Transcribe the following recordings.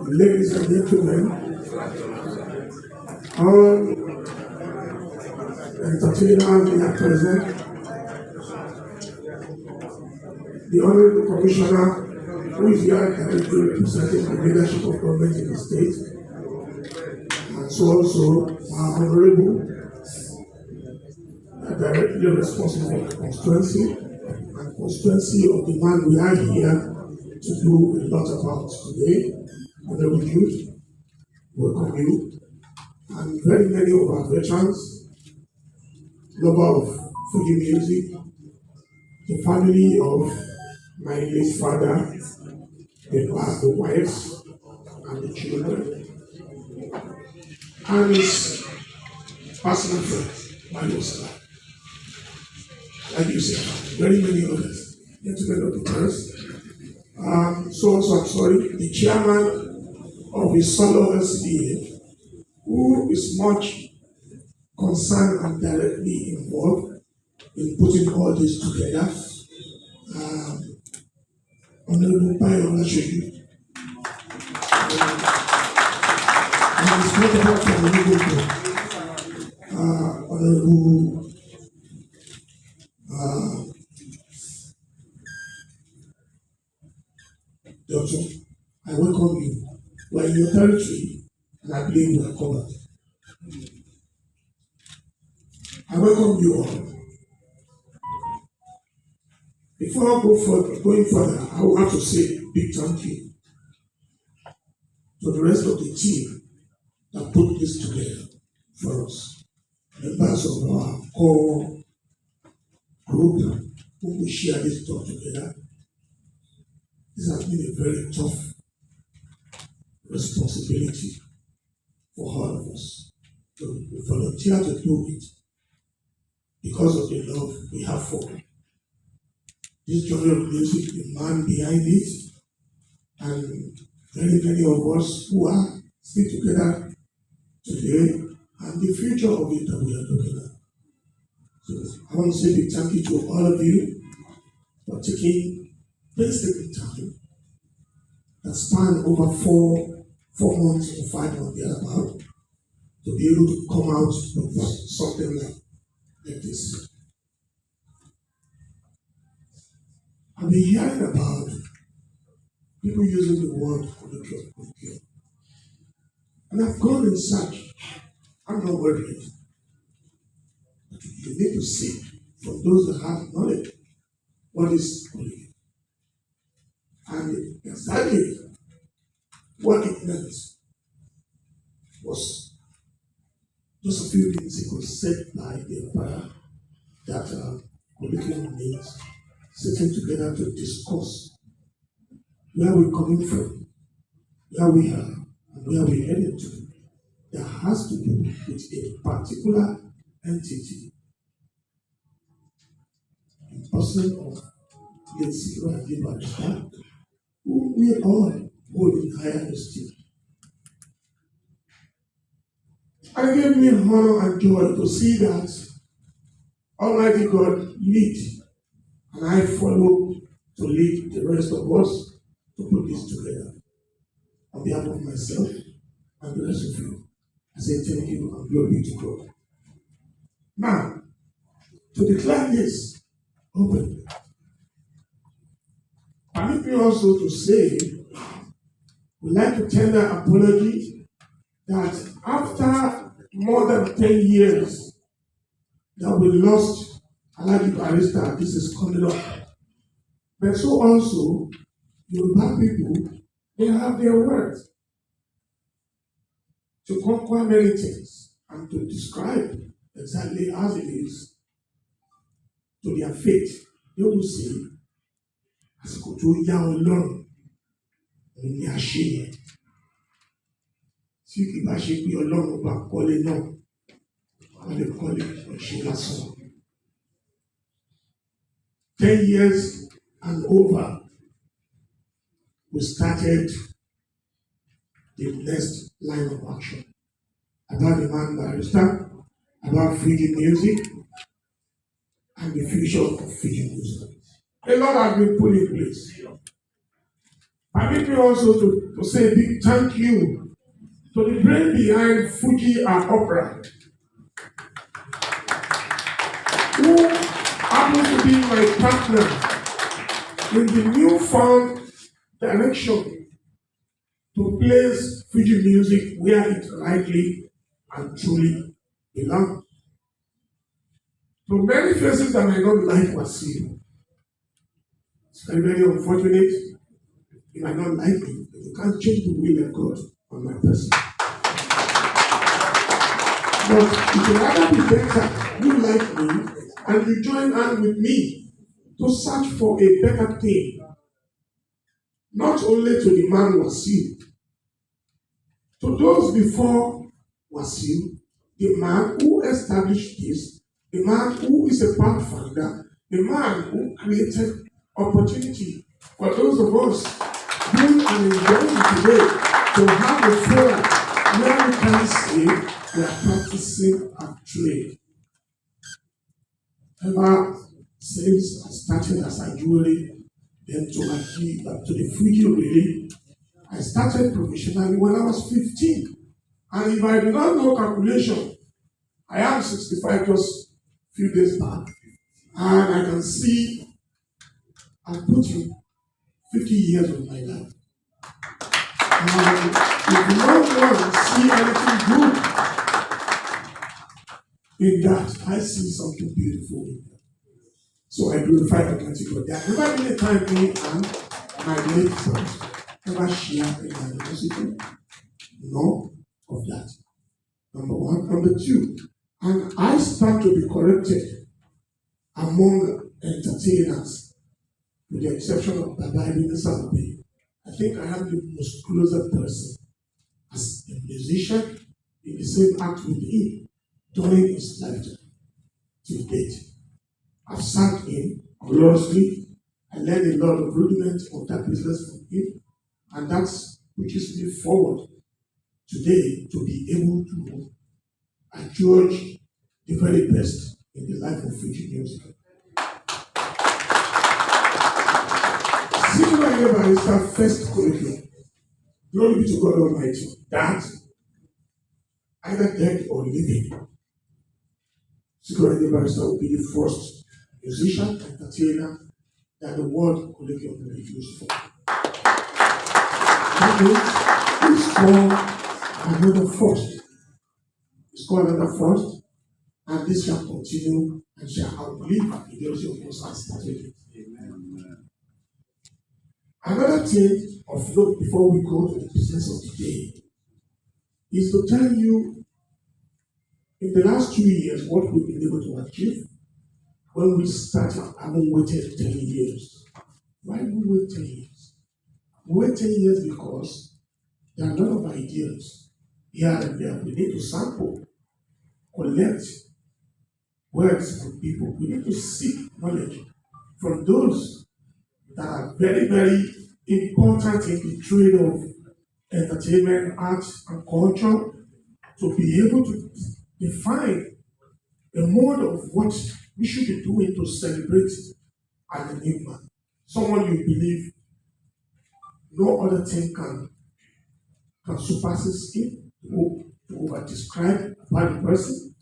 Ladies and gentlemen, all entertainers we are present, the Honorable Commissioner who is here directly representing the leadership of government in the state, and so also our Honorable directly responsible for the constituency and constituency of the man we are here to do a lot about today. Honorable youth, welcome you, and very many of our veterans, lover of Fuji music, the family of my late father, the wives, and the children, and his personal friends, Barrister. Like you said, very many others. Gentlemen of the press. I'm sorry, the chairman of the solo SDA, who is much concerned and directly involved in putting all this together. Honorable Bayo Should and it's not about from the legal group. Honorable Doctor, I welcome you. We're in your territory, and I believe we are covered. I welcome you all. Before I go going further, I will have to say a big thank you to the rest of the team that put this together for us. Members of our core group who we share this talk together. This has been a very tough responsibility for all of us. So we volunteer to do it because of the love we have for this genre of music, the man behind it, and very many of us who are still together today, and the future of it that we are looking at. So I want to say a big thank you to all of you for taking painstaking time that span over four months or 5 months thereabout to be able to come out with something like this. I've been hearing about people using the word curriculum. And I've gone in search. I'm not worried. You need to seek from those that have knowledge what is curriculum. And exactly what it meant was just a few minutes ago said by the empire that curriculum means sitting together to discuss where we're coming from, where we are, and where we're headed to. That has to do with a particular entity, in person of Sikiru and Barrister, who we all hold in higher esteem. And it gave me honor and joy to see that Almighty God lead, and I follow to lead the rest of us to put this together. On behalf of myself and the rest of you, I say thank you and glory be to God. Now, to declare this open, permit me also to say, we'd like to tender apology that after more than 10 years that we lost Alhaji Barrister, this is coming up. But so also, Yoruba people, they have their words to conquer many things and to describe exactly as it is to their faith. They will say, àsìkò tó yá Ọlọ́run òun ni àṣeyẹ. Tí kì bá ṣe pé Ọlọ́run bá kọ́lé náà, wọ́n lè kọ́lé ọ̀ṣẹ́ lásán. 10 years and over, we started the next line of action about the man Barrister, about Fuji music, and the future of Fuji music. A lot has been put in place. Permit me also to say a big thank you to the brain behind Fuji and Opera, who happens to be my partner in the newfound direction to place Fuji music where it rightly and truly belongs. To many faces that I don't like Wasiu, it's very, very unfortunate. You might not like me, but you can't change the will of God on my person. But it would rather be better you like me and you join hand with me to search for a better thing. Not only to the man Wasiu, to those before Wasiu, the man who established this, the man who is a pathfinder, the man who created opportunity for those of us who are enjoying today to have a forum where we can say we are practicing our trade. Ever since I started as a jewelry, then to the Fuji really, I started professionally when I was 15. And if I do not know calculation, I am 65 just a few days back. And I can see I put in 50 years of my life. And if you don't want to see anything good in that, I see something beautiful in that. So I glorify Almighty God. There has never been a time me and my late friends ever share in my university. No of that. Number one. Number two, and I start to be corrected among entertainers, with the exception of Ayinde Samuel. I think I am the most closer person as a musician in the same act with him during his lifetime to date. I've sat in gloriously. I learned a lot of rudiments of that business from him, and that's pushes me forward today to be able to adjudge the very best in the life of Fuji music. Sikiru Ayinde Barrister first curriculum. Glory be to God Almighty. That either dead or living, Sikiru Ayinde Barrister will be the first musician, entertainer that the world curriculum will be used for. That means it's called another first. It's called another first, and this shall continue and shall outlive the majority of us as started it. Another thing of note before we go to the business of today is to tell you in the last 2 years what we've been able to achieve. When we started, I haven't waited 10 years. Why did we wait 10 years? We wait 10 years because there are a lot of ideas here and there. We need to sample, collect words from people. We need to seek knowledge from those that are very, very important in the trade of entertainment, art, and culture to be able to define the mode of what we should be doing to celebrate an enigma. Someone you believe no other thing can surpass him to over-describe about the person.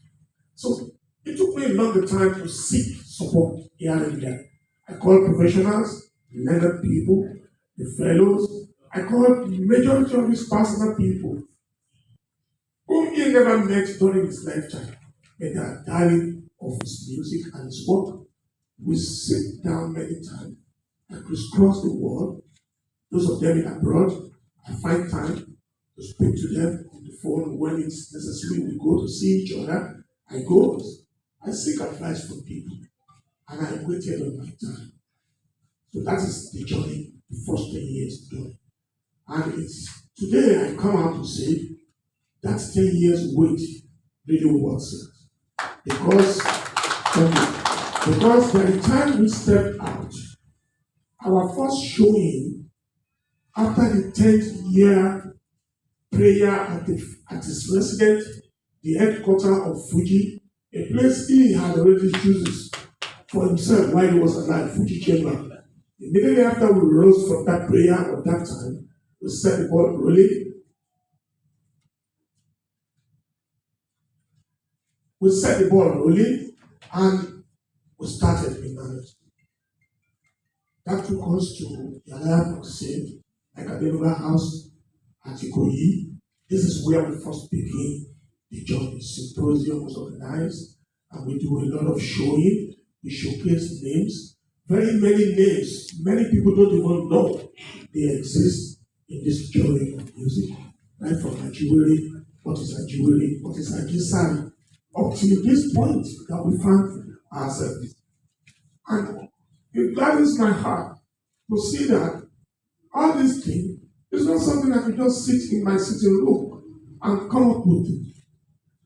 So it took me a longer time to seek support here and there. I called professionals, learned people, the fellows. I called the majority of his personal people whom he never met during his lifetime. But they are darling of his music and his work. We sit down many times and crisscross the world. Those of them in abroad, I find time to speak to them on the phone when it's necessary. We go to see each other. I seek advice from people, and I waited on my time. So that is the journey, the first 10 years journey. And it's today I come out to say that 10 years wait really works it. Because by the time we step out, our first showing after the 10th year prayer at his residence, the headquarters of Fuji, a place he had already chosen for himself while he was alive, Fuji Chamber. Immediately after we rose from that prayer of that time, we set the ball rolling. We set the ball rolling and we started in marriage. That took us to the Alliance of Saint, like a house at Ikoyi. This is where we first begin the journey. Symposium was organized, and we do a lot of showing. We showcase names, very many names. Many people don't even know they exist in this journey of music. Right from Nigeria, what is Nigeria, what is Ajisari, up to this point that we find ourselves. And it gladdens my heart to see that all these things is not something I can just sit in my sitting room and come up with it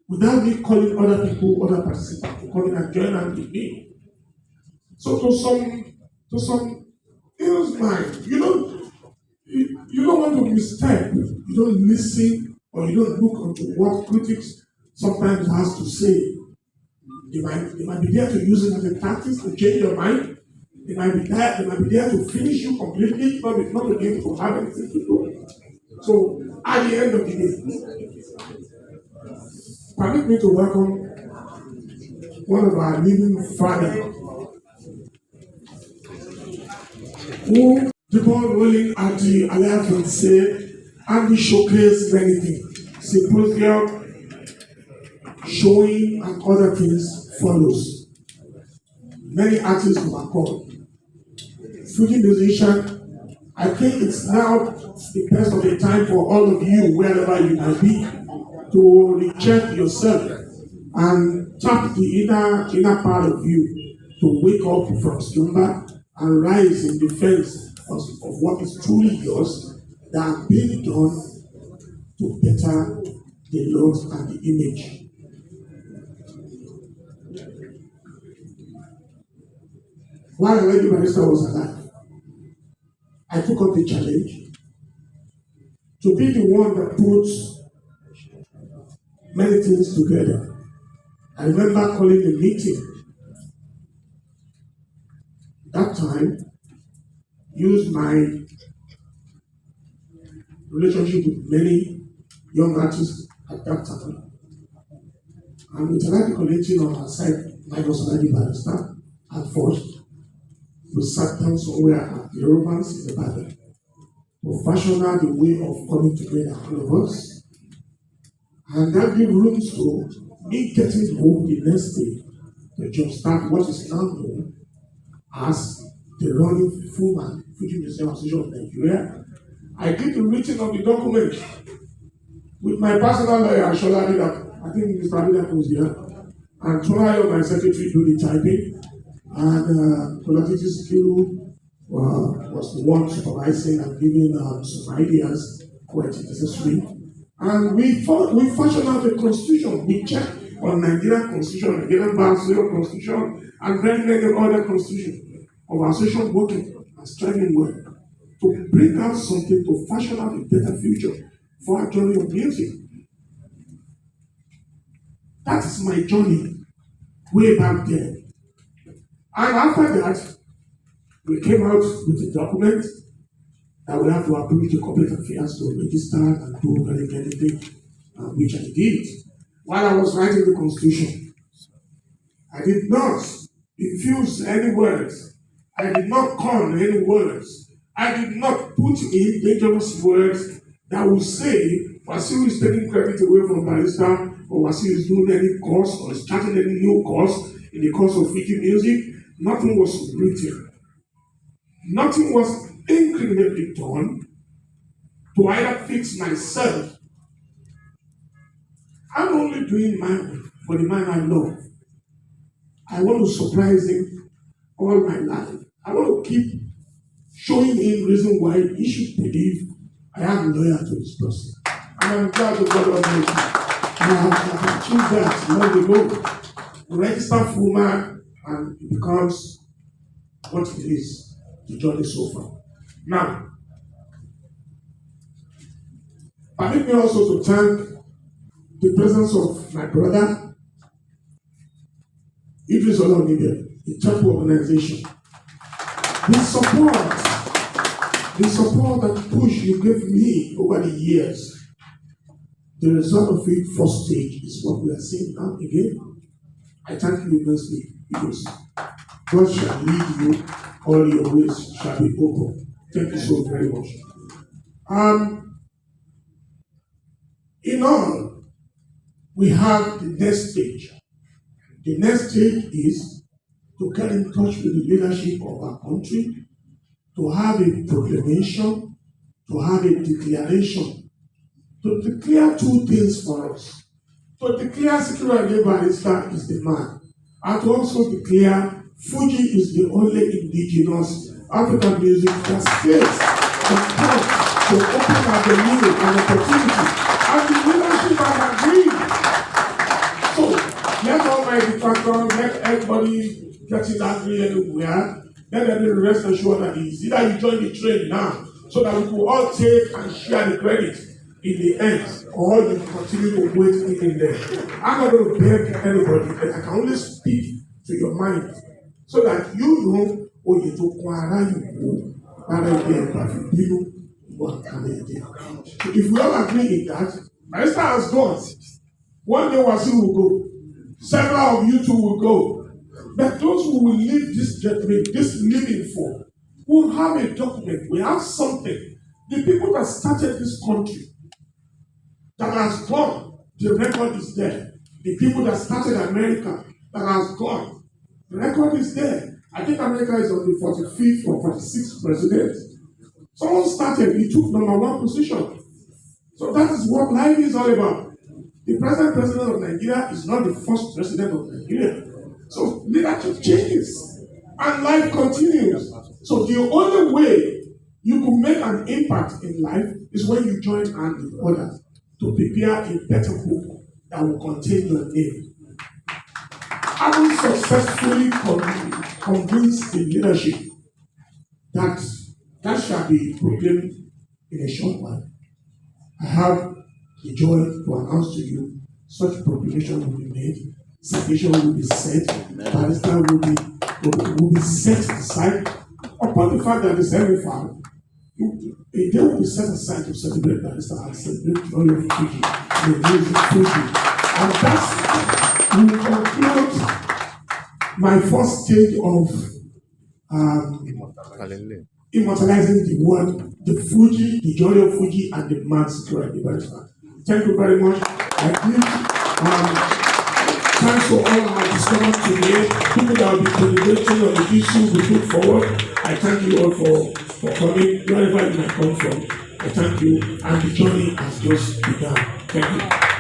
without me calling other people, other participants to come in and join and with me. So to some ill's mind, you don't want to misstep, you don't listen, or you don't look into what critics sometimes has to say. They might be there to use it as a tactic to change your mind. They might be there to finish you completely, not to be able to have anything to do. So at the end of the day, permit me to welcome one of our living fathers, who the ball rolling at the Alliance will say, and we showcase many things. Symposium, showing, and other things follows. Many artists were called. Fuji musician, I think it's now the best of the time for all of you, wherever you might be, to recheck yourself and tap the inner part of you to wake up from slumber and rise in defense of what is truly yours that are being done to better the looks and the image. While Ayinde Barrister was alive, I took up the challenge to be the one that puts many things together. I remember calling a meeting. That time, used my relationship with many young artists at that time. And with another collecting on our side, minus Ayinde Barrister, at first, we sat down somewhere at the Romans in the Bible to fashion out the way of coming together, all of us. And that gave room to me getting home the next day to just start what is now known as the running Fullman, Fuji Museum Association of Nigeria. I did the writing of the document with my personal lawyer, Shola Dida. I think Mr. Dida was there. And Torayo, my secretary, do the typing. And Sikiru was the one supervising and giving some ideas quite necessary. And we fashioned out a constitution. We checked on Nigerian constitution, Nigerian Barrister constitution, and very many other constitutions of our association working and striving well to bring out something to fashion out a better future for our journey of music. That is my journey way back there. And after that, we came out with a document that we have to approve the corporate affairs to register and do very many things, which I did. While I was writing the constitution, I did not infuse any words. I did not coin any words. I did not put in dangerous words that would say Wasiu is taking credit away from Barrister, or Wasiu is doing any course or starting any new course in the course of Fuji music. Nothing was written. Nothing was incrementally done to either fix myself. I'm only doing my work for the man I love. I want to surprise him all my life. I want to keep showing him reason why he should believe I am loyal to this person. And I'm glad to God Almighty. And I have achieved that long ago. Register Fullman, and it becomes what it is, the journey so far. Now, permit me also to thank the presence of my brother, Idris Olonide, the Temple Organization, The support and push you gave me over the years, the result of it, first stage, is what we are seeing now again. I thank you immensely because God shall lead you, all your ways shall be open. Thank you so very much. In all, we have the next stage. The next stage is to get in touch with the leadership of our country, to have a proclamation, to have a declaration, to declare two things for us. To declare Sikiru Ayinde Barrister is the man, and to also declare Fuji is the only indigenous African music that stays and comes to open up the new and opportunity. And the leadership has agreed. So let all my detractors, let everybody getting angry anywhere, let them rest assured that it's either you join the train now, so that we will all take and share the credit in the end, or you continue to wait in there. I'm not going to beg anybody, but I can only speak to your mind, so that you know what you do. If we all agree in that, Barrister has gone. One day Wasi will go. Several of you two will go. But those who will leave this gathering, this living for, will have a document. We have something. The people that started this country, that has gone, the record is there. The people that started America, that has gone, the record is there. I think America is on the 45th or 46th president. Someone started, he took #1 position. So that is what life is all about. The present president of Nigeria is not the first president of Nigeria. So leadership changes and life continues. So the only way you can make an impact in life is when you join hands with others to prepare a better book that will contain your name. Having successfully convinced the leadership that shall be proclaimed in a short while, I have the joy to announce to you such proclamation will be made, citation will be set, Barrister will be set aside upon the fact that the same file, a day will be set aside to celebrate Barrister and celebrate the glory of Fuji, the music Fuji. And that will conclude my first stage of immortalizing the word, the Fuji, the joy of Fuji, and the man Sikiru Ayinde Barrister. Thank you very much. I give thanks to all our discoveries today, people that will be coordinating on the issues we put forward. I thank you all for coming, wherever you might come from. I thank you, and the journey has just begun. Thank you.